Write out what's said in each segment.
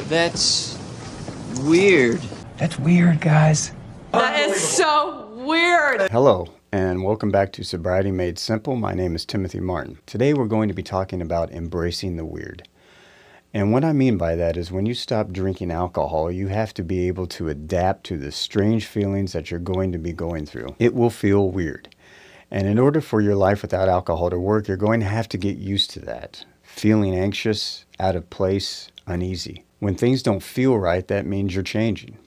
That's weird. That's weird, guys. That is so weird. Hello, and welcome back to Sobriety Made Simple. My name is Timothy Martin. Today we're going to be talking about embracing the weird. And what I mean by that is when you stop drinking alcohol, you have to be able to adapt to the strange feelings that you're going to be going through. It will feel weird. And in order for your life without alcohol to work, you're going to have to get used to that. Feeling anxious, out of place, uneasy. When things don't feel right, that means you're changing.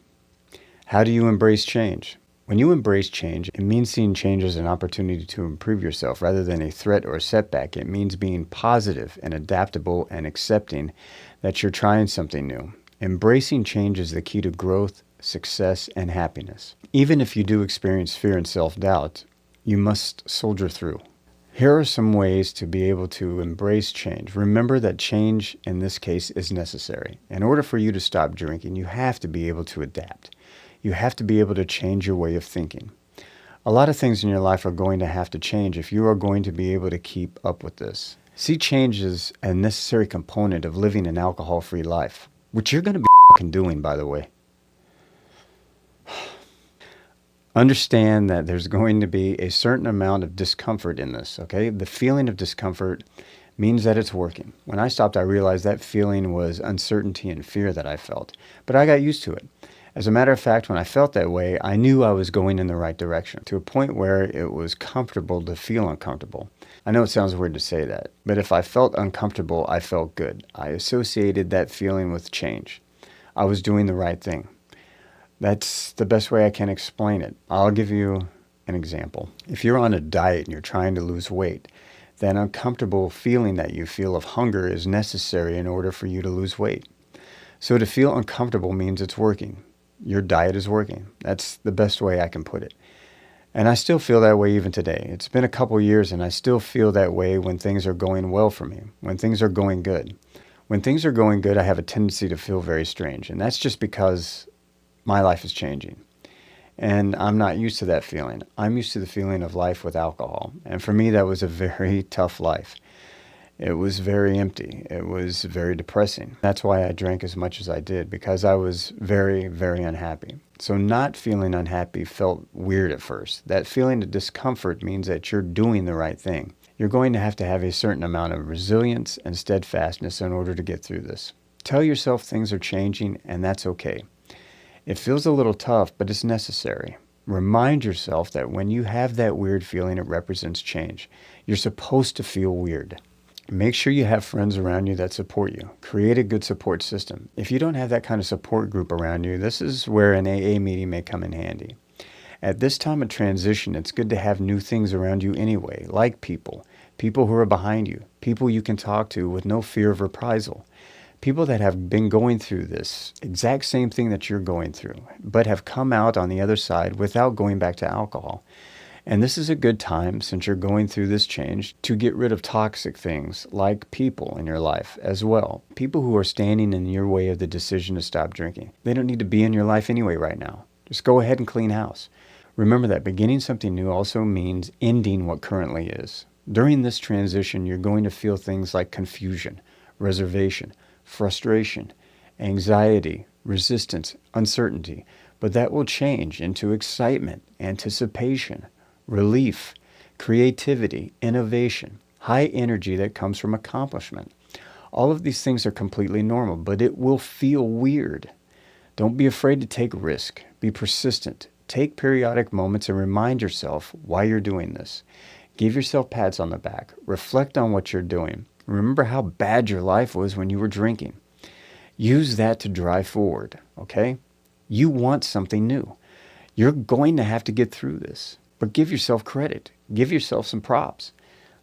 How do you embrace change? When you embrace change, it means seeing change as an opportunity to improve yourself rather than a threat or a setback. It means being positive and adaptable and accepting that you're trying something new. Embracing change is the key to growth, success, and happiness. Even if you do experience fear and self-doubt, you must soldier through. Here are some ways to be able to embrace change. Remember that change, in this case, is necessary. In order for you to stop drinking, you have to be able to adapt. You have to be able to change your way of thinking. A lot of things in your life are going to have to change if you are going to be able to keep up with this. See change as a necessary component of living an alcohol-free life, which you're going to be doing, by the way. Understand that there's going to be a certain amount of discomfort in this, okay? The feeling of discomfort means that it's working. When I stopped, I realized that feeling was uncertainty and fear that I felt, but I got used to it. As a matter of fact, when I felt that way, I knew I was going in the right direction, to a point where it was comfortable to feel uncomfortable. I know it sounds weird to say that, but if I felt uncomfortable, I felt good. I associated that feeling with change. I was doing the right thing. That's the best way I can explain it. I'll give you an example. If you're on a diet and you're trying to lose weight, that uncomfortable feeling that you feel of hunger is necessary in order for you to lose weight. So to feel uncomfortable means it's working. Your diet is working. That's the best way I can put it. And I still feel that way even today. It's been a couple years and I still feel that way when things are going well for me, when things are going good. When things are going good, I have a tendency to feel very strange. And that's just because my life is changing. And I'm not used to that feeling. I'm used to the feeling of life with alcohol. And for me, that was a very tough life. It was very empty. It was very depressing. That's why I drank as much as I did, because I was very, very unhappy. So not feeling unhappy felt weird at first. That feeling of discomfort means that you're doing the right thing. You're going to have a certain amount of resilience and steadfastness in order to get through this. Tell yourself things are changing, and that's okay. It feels a little tough, but it's necessary. Remind yourself that when you have that weird feeling, it represents change. You're supposed to feel weird. Make sure you have friends around you that support you. Create a good support system. If you don't have that kind of support group around you, this is where an AA meeting may come in handy. At this time of transition, it's good to have new things around you anyway, like people who are behind you, people you can talk to with no fear of reprisal. People that have been going through this exact same thing that you're going through, but have come out on the other side without going back to alcohol. And this is a good time, since you're going through this change, to get rid of toxic things like people in your life as well. People who are standing in your way of the decision to stop drinking. They don't need to be in your life anyway right now. Just go ahead and clean house. Remember that beginning something new also means ending what currently is. During this transition, you're going to feel things like confusion, reservation, frustration, anxiety, resistance, uncertainty, but that will change into excitement, anticipation, relief, creativity, innovation, high energy that comes from accomplishment. All of these things are completely normal, but it will feel weird. Don't be afraid to take risk. Be persistent. Take periodic moments and remind yourself why you're doing this. Give yourself pats on the back. Reflect on what you're doing. Remember how bad your life was when you were drinking. Use that to drive forward, okay? You want something new. You're going to have to get through this, but give yourself credit. Give yourself some props,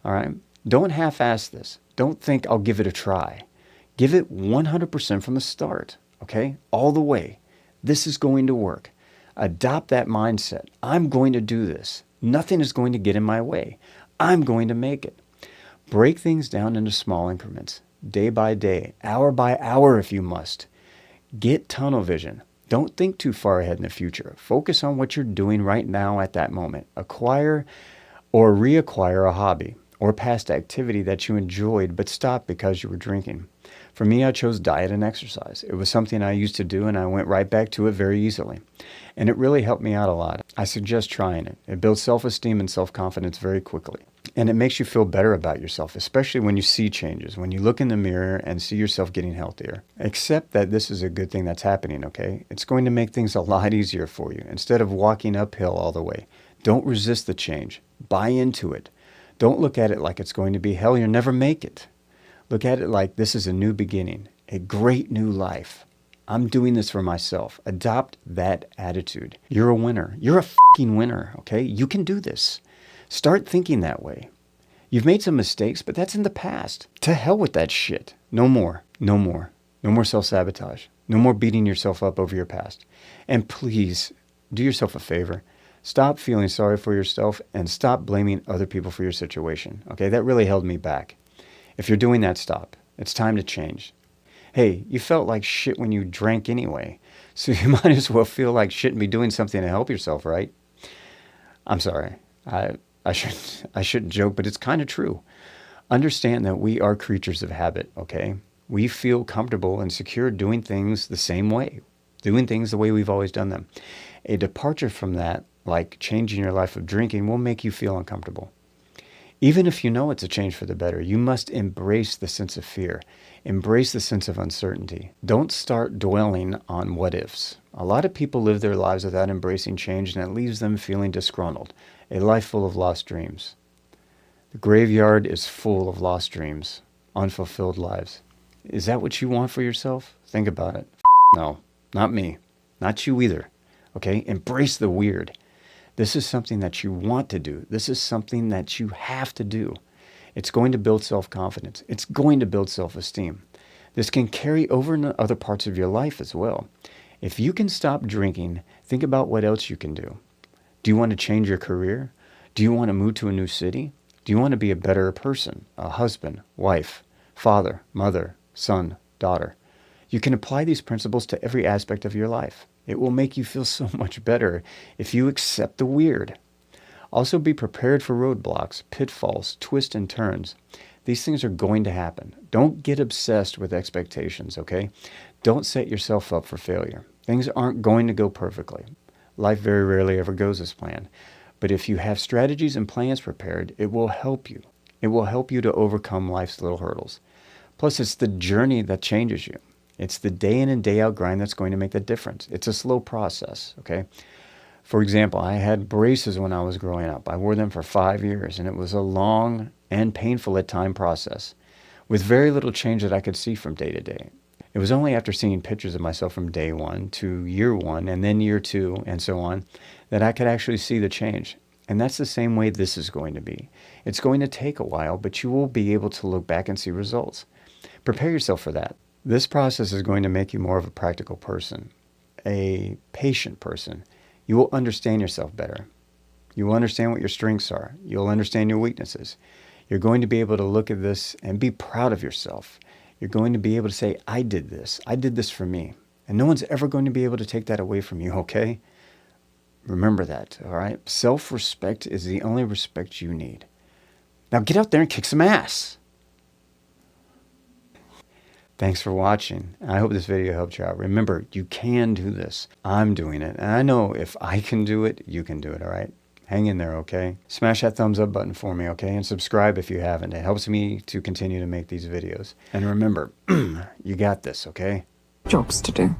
all right? Don't half-ass this. Don't think I'll give it a try. Give it 100% from the start, okay? All the way. This is going to work. Adopt that mindset. I'm going to do this. Nothing is going to get in my way. I'm going to make it. Break things down into small increments, day by day, hour by hour if you must. Get tunnel vision. Don't think too far ahead in the future. Focus on what you're doing right now at that moment. Acquire or reacquire a hobby or past activity that you enjoyed but stopped because you were drinking. For me, I chose diet and exercise. It was something I used to do, and I went right back to it very easily. And it really helped me out a lot. I suggest trying it. It builds self-esteem and self-confidence very quickly. And it makes you feel better about yourself, especially when you see changes, when you look in the mirror and see yourself getting healthier. Accept that this is a good thing that's happening, okay? It's going to make things a lot easier for you instead of walking uphill all the way. Don't resist the change. Buy into it. Don't look at it like it's going to be hell. You'll never make it. Look at it like this is a new beginning, a great new life. I'm doing this for myself. Adopt that attitude. You're a winner. You're a fucking winner, okay? You can do this. Start thinking that way. You've made some mistakes, but that's in the past. To hell with that shit. No more. No more. No more self-sabotage. No more beating yourself up over your past. And please, do yourself a favor. Stop feeling sorry for yourself and stop blaming other people for your situation, okay? That really held me back. If you're doing that, stop. It's time to change. Hey, you felt like shit when you drank anyway, so you might as well feel like shit and be doing something to help yourself, right? I'm sorry. I shouldn't joke, but it's kind of true. Understand that we are creatures of habit, okay? We feel comfortable and secure doing things the same way, doing things the way we've always done them. A departure from that, like changing your life of drinking, will make you feel uncomfortable. Even if you know it's a change for the better, you must embrace the sense of fear. Embrace the sense of uncertainty. Don't start dwelling on what ifs. A lot of people live their lives without embracing change, and it leaves them feeling disgruntled. A life full of lost dreams. The graveyard is full of lost dreams, unfulfilled lives. Is that what you want for yourself? Think about it. No, not me. Not you either. Okay? Embrace the weird. This is something that you want to do. This is something that you have to do. It's going to build self-confidence. It's going to build self-esteem. This can carry over into other parts of your life as well. If you can stop drinking, think about what else you can do. Do you want to change your career? Do you want to move to a new city? Do you want to be a better person, a husband, wife, father, mother, son, daughter? You can apply these principles to every aspect of your life. It will make you feel so much better if you accept the weird. Also be prepared for roadblocks, pitfalls, twists and turns. These things are going to happen. Don't get obsessed with expectations, okay? Don't set yourself up for failure. Things aren't going to go perfectly. Life very rarely ever goes as planned. But if you have strategies and plans prepared, it will help you. It will help you to overcome life's little hurdles. Plus, it's the journey that changes you. It's the day in and day out grind that's going to make the difference. It's a slow process, okay? For example, I had braces when I was growing up. I wore them for 5 years, and it was a long and painful at time process with very little change that I could see from day to day. It was only after seeing pictures of myself from day 1 to year 1 and then year 2 and so on that I could actually see the change. And that's the same way this is going to be. It's going to take a while, but you will be able to look back and see results. Prepare yourself for that. This process is going to make you more of a practical person, a patient person. You will understand yourself better. You will understand what your strengths are. You'll understand your weaknesses. You're going to be able to look at this and be proud of yourself. You're going to be able to say, I did this. I did this for me. And no one's ever going to be able to take that away from you, okay? Remember that, all right? Self-respect is the only respect you need. Now get out there and kick some ass. Thanks for watching. I hope this video helped you out. Remember, you can do this. I'm doing it. And I know if I can do it, you can do it, all right? Hang in there, okay? Smash that thumbs up button for me, okay? And subscribe if you haven't. It helps me to continue to make these videos. And remember, you got this, okay? Jobs to do.